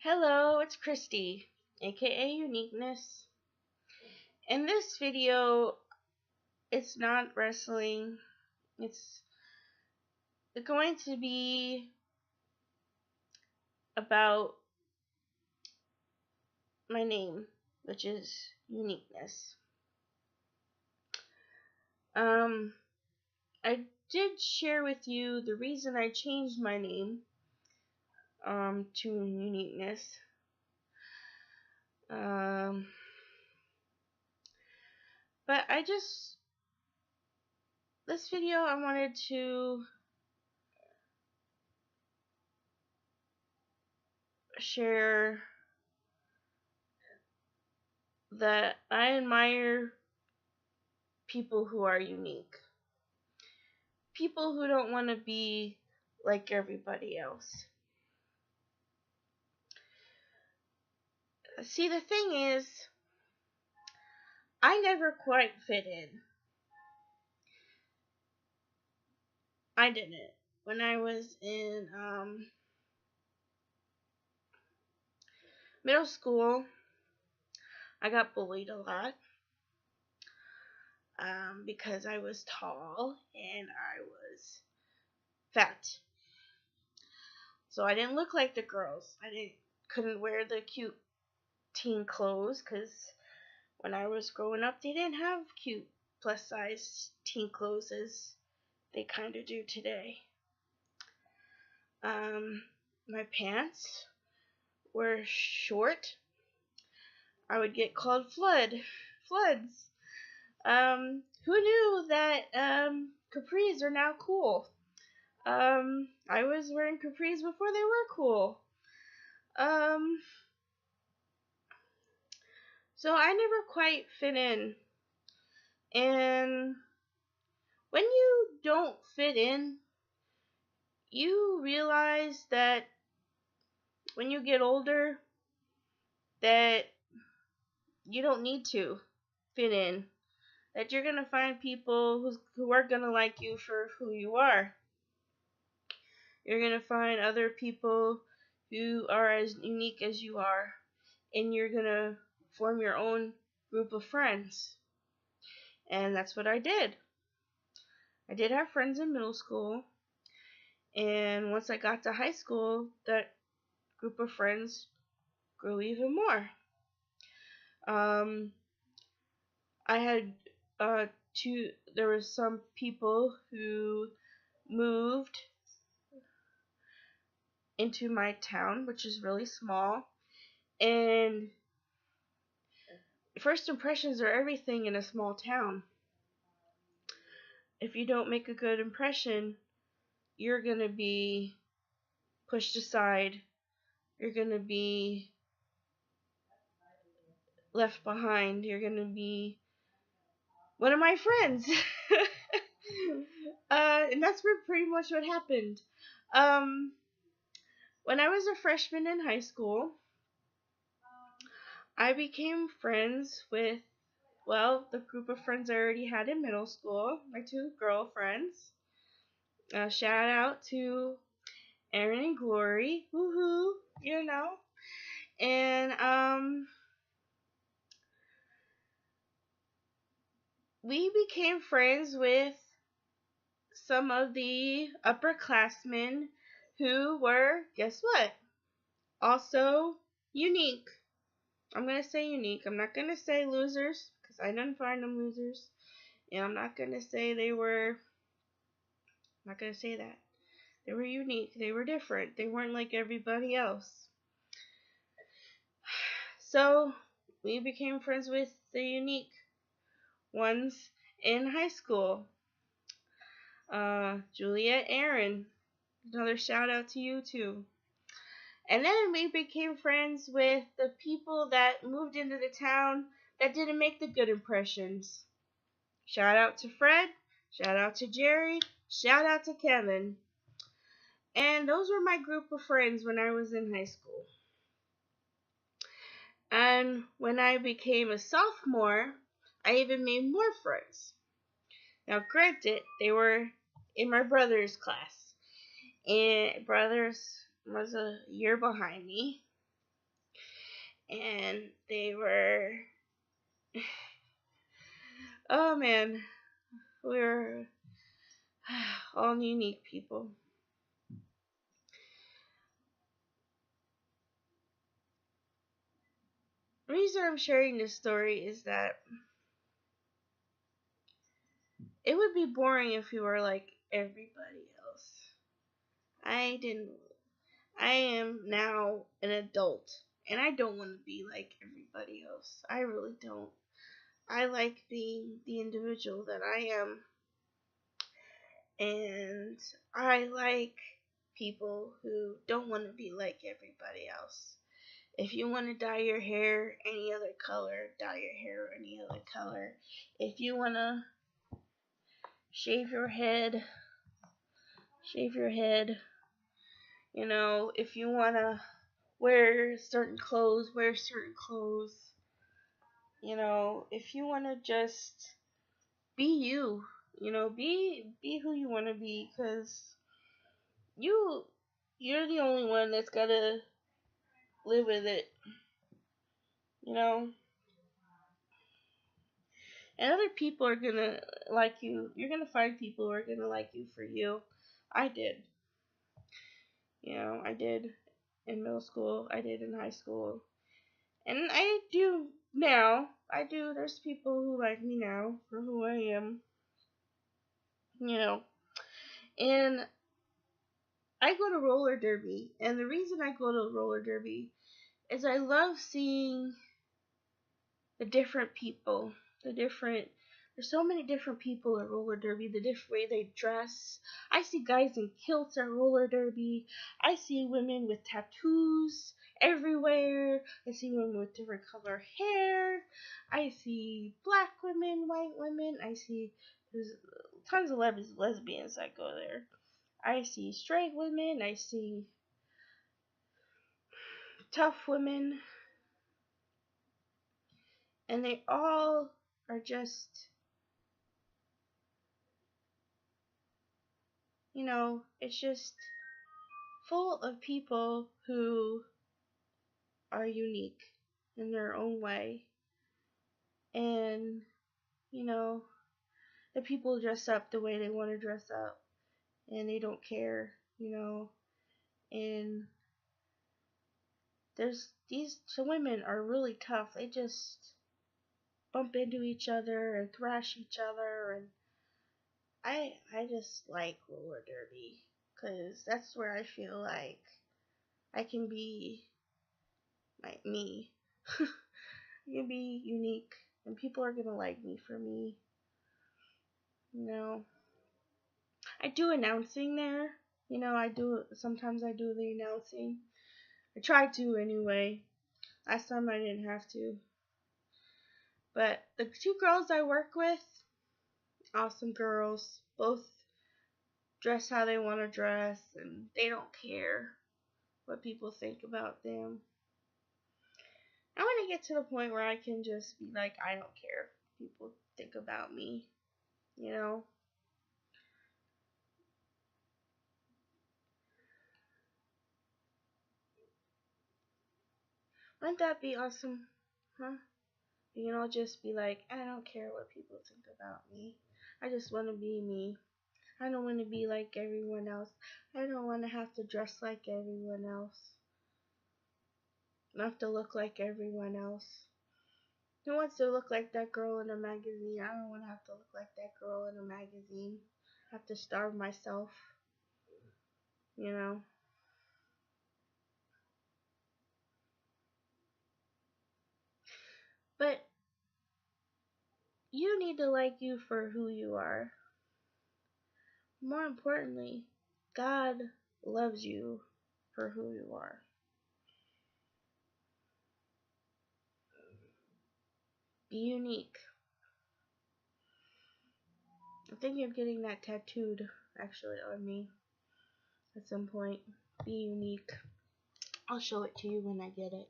Hello, it's Christy, aka Uniqueness. In this video, it's not wrestling. It's going to be about my name, which is Uniqueness. I did share with you the reason I changed my name to Uniqueness. But this video I wanted to share that I admire people who are unique. People who don't want to be like everybody else. See, the thing is, I never quite fit in. I didn't. When I was in middle school, I got bullied a lot because I was tall and I was fat. So I didn't look like the girls. Couldn't wear the cute teen clothes because when I was growing up, they didn't have cute plus size teen clothes as they kind of do today. My pants were short. I would get called floods. Who knew that capris are now cool? I was wearing capris before they were cool. So I never quite fit in. And when you don't fit in, you realize that when you get older, that you don't need to fit in. That you're going to find people who are going to like you for who you are. You're going to find other people who are as unique as you are. And you're going to form your own group of friends. And that's what I did. I did have friends in middle school. And once I got to high school, that group of friends grew even more. I had there were some people who moved into my town, which is really small, and first impressions are everything in a small town. If you don't make a good impression, you're gonna be pushed aside. You're gonna be left behind. You're gonna be one of my friends. And that's pretty much what happened. When I was a freshman in high school, I became friends with, the group of friends I already had in middle school, my two girlfriends. Shout out to Erin and Glory, woohoo, and we became friends with some of the upperclassmen who were, guess what, also unique. I'm going to say unique. I'm not going to say losers, because I didn't find them losers. And I'm not going to say I'm not going to say that. They were unique. They were different. They weren't like everybody else. So, we became friends with the unique ones in high school. Juliet, Aaron, another shout out to you too. And then we became friends with the people that moved into the town that didn't make the good impressions. Shout out to Fred, shout out to Jerry, shout out to Kevin. And those were my group of friends when I was in high school. And when I became a sophomore, I even made more friends. Now, granted, they were in my brother's class. And brothers was a year behind me. and they were, oh man, we were all unique people. The reason I'm sharing this story is that it would be boring if you were like everybody else. I didn't. I am now an adult, and I don't want to be like everybody else. I really don't. I like being the individual that I am, and I like people who don't want to be like everybody else. If you want to dye your hair any other color, dye your hair any other color. If you want to shave your head, shave your head. You know, if you want to wear certain clothes, wear certain clothes. You know, if you want to just be you, you know, be who you want to be, cuz you you're the only one that's got to live with it, you know? And other people are going to like you. You're going to find people who are going to like you for you. I did. You know, I did in middle school. I did in high school. And I do now. I do. There's people who like me now for who I am. You know. And I go to roller derby. And the reason I go to roller derby is I love seeing the different people. There's so many different people at roller derby, the different way they dress. I see guys in kilts at roller derby. I see women with tattoos everywhere. I see women with different color hair. I see black women, white women. I see there's tons of lesbians that go there. I see straight women. I see tough women. And they all are just, you know, it's just full of people who are unique in their own way. And, you know, the people dress up the way they want to dress up. And they don't care, you know. And some women are really tough. They just bump into each other and thrash each other. And I just like roller derby. Because that's where I feel like I can be like me. I can be unique, and people are gonna like me for me. You know, I do announcing there. You know, sometimes I do the announcing. I try to anyway. Last time I didn't have to. But the two girls I work with, awesome girls. Both dress how they want to dress, and they don't care what people think about them. I want to get to the point where I can just be like, I don't care what people think about me, you know? Wouldn't that be awesome? Huh? You know, just be like, I don't care what people think about me. I just want to be me. I don't want to be like everyone else. I don't want to have to dress like everyone else. Not have to look like everyone else. Who wants to look like that girl in a magazine? I don't want to have to look like that girl in a magazine. I have to starve myself. You know? But you need to like you for who you are. More importantly, God loves you for who you are. Be unique. I'm thinking of getting that tattooed actually on me at some point. Be unique. I'll show it to you when I get it.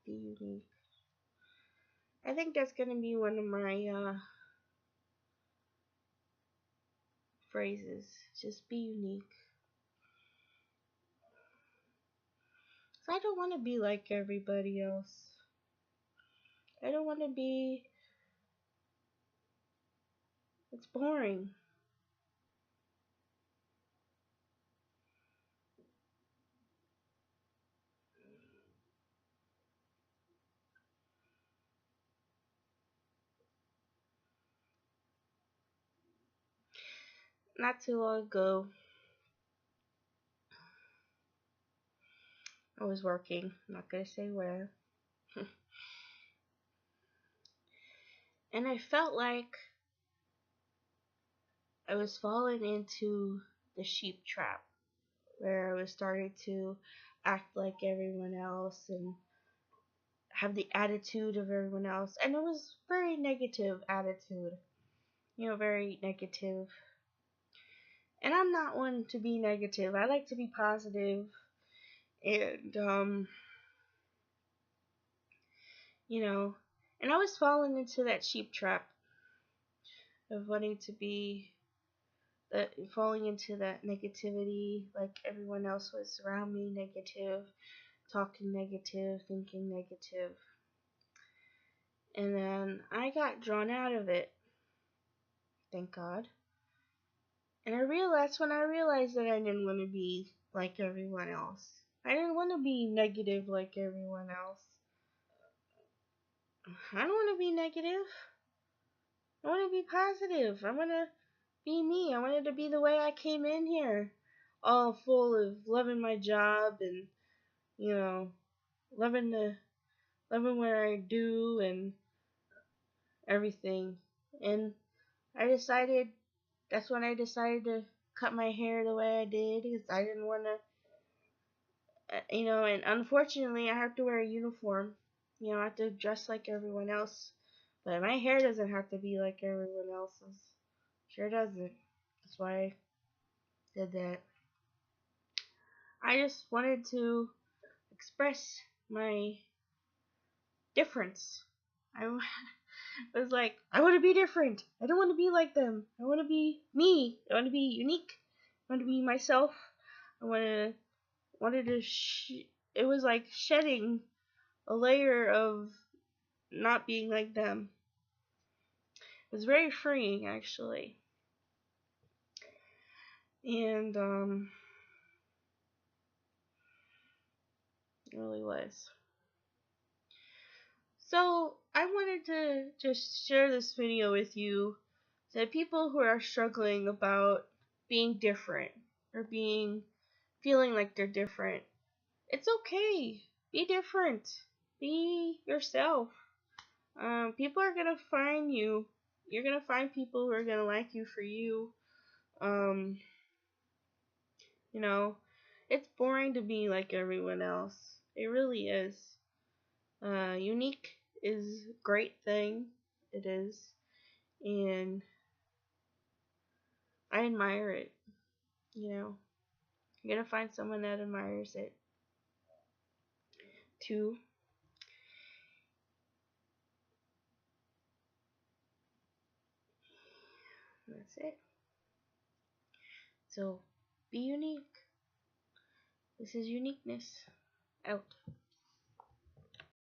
Be unique. I think that's gonna be one of my phrases. Just be unique. 'Cause I don't want to be like everybody else. I don't want to be. It's boring. Not too long ago, I was working. I'm not gonna say where. And I felt like I was falling into the sheep trap where I was starting to act like everyone else and have the attitude of everyone else. And it was very negative attitude. Very negative. And I'm not one to be negative. I like to be positive. And you know, and I was falling into that sheep trap of wanting to be that falling into that negativity, like everyone else was around me, negative, talking negative, thinking negative. And then I got drawn out of it, thank God. And that's when I realized that I didn't want to be like everyone else. I didn't want to be negative like everyone else. I don't want to be negative. I want to be positive. I want to be me. I wanted to be the way I came in here. All full of loving my job and, you know, loving what I do and everything. And that's when I decided to cut my hair the way I did because I didn't want to, and unfortunately I have to wear a uniform. I have to dress like everyone else. But my hair doesn't have to be like everyone else's. Sure doesn't. That's why I did that. I just wanted to express my difference. I was like, I want to be different. I don't want to be like them. I want to be me. I want to be unique. I want to be myself. I wanted to. It was like shedding a layer of not being like them. It was very freeing, actually, and it really was. So I wanted to just share this video with you that people who are struggling about being different or feeling like they're different, it's okay. Be different. Be yourself. People are gonna find you. You're gonna find people who are gonna like you for you. Um, you know, it's boring to be like everyone else. It really is. Unique is a great thing. It is. And I admire it. You're gonna find someone that admires it too. That's it. So be unique. This is Uniqueness. Out.